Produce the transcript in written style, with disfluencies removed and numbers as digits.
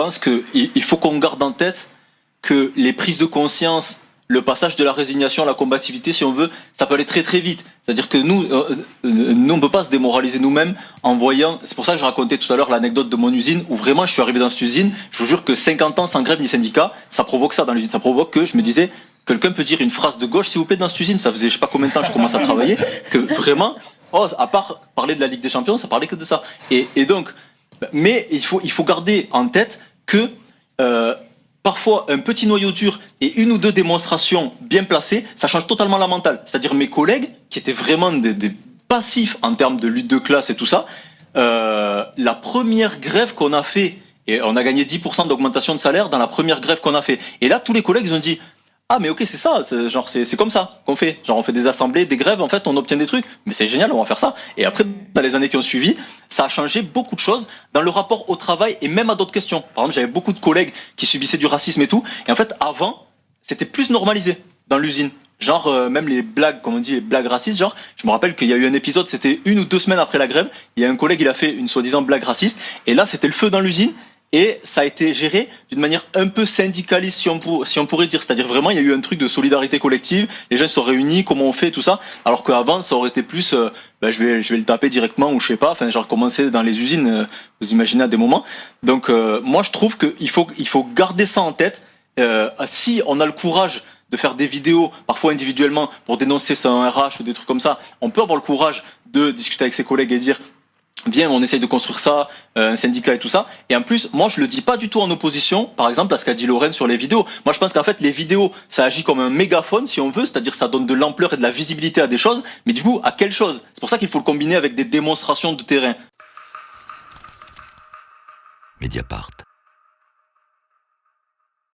pense qu'il faut qu'on garde en tête que les prises de conscience, le passage de la résignation à la combativité, si on veut, ça peut aller très très vite. C'est-à-dire que nous on peut pas se démoraliser nous-mêmes en voyant. C'est pour ça que je racontais tout à l'heure l'anecdote de mon usine où vraiment je suis arrivé dans cette usine. Je vous jure que 50 ans sans grève ni syndicat, ça provoque ça dans l'usine. Ça provoque que je me disais, quelqu'un peut dire une phrase de gauche s'il vous plaît dans cette usine. Ça faisait je sais pas combien de temps que je commence à travailler que vraiment. Oh, à part parler de la Ligue des Champions, ça parlait que de ça. Et donc, mais il faut garder en tête que parfois un petit noyau dur et une ou deux démonstrations bien placées, ça change totalement la mentale. C'est-à-dire mes collègues qui étaient vraiment des passifs en termes de lutte de classe et tout ça, la première grève qu'on a fait, et on a gagné 10% d'augmentation de salaire dans la première grève qu'on a fait. Et là, tous les collègues ils ont dit ah mais ok c'est ça, c'est comme ça qu'on fait. Genre on fait des assemblées, des grèves, en fait on obtient des trucs, mais c'est génial, on va faire ça. Et après dans les années qui ont suivi, ça a changé beaucoup de choses dans le rapport au travail et même à d'autres questions. Par exemple j'avais beaucoup de collègues qui subissaient du racisme et tout, et en fait avant c'était plus normalisé dans l'usine. Genre même les blagues, comme on dit, les blagues racistes, genre je me rappelle qu'il y a eu un épisode, c'était 1 ou 2 semaines après la grève, il y a un collègue il a fait une soi-disant blague raciste, et là c'était le feu dans l'usine. Et ça a été géré d'une manière un peu syndicaliste, si on pourrait dire. C'est-à-dire vraiment, il y a eu un truc de solidarité collective. Les gens se sont réunis, comment on fait, tout ça. Alors qu'avant, ça aurait été plus, je vais le taper directement ou je sais pas. Enfin, genre commencer dans les usines, vous imaginez à des moments. Donc, moi, je trouve qu'il faut garder ça en tête. Si on a le courage de faire des vidéos, parfois individuellement, pour dénoncer son RH ou des trucs comme ça, on peut avoir le courage de discuter avec ses collègues et dire viens, on essaye de construire ça, un syndicat et tout ça. Et en plus, moi, je le dis pas du tout en opposition, par exemple, à ce qu'a dit Lorraine sur les vidéos. Moi, je pense qu'en fait, les vidéos, ça agit comme un mégaphone, si on veut, c'est-à-dire ça donne de l'ampleur et de la visibilité à des choses. Mais du coup, à quelle chose? C'est pour ça qu'il faut le combiner avec des démonstrations de terrain. Mediapart.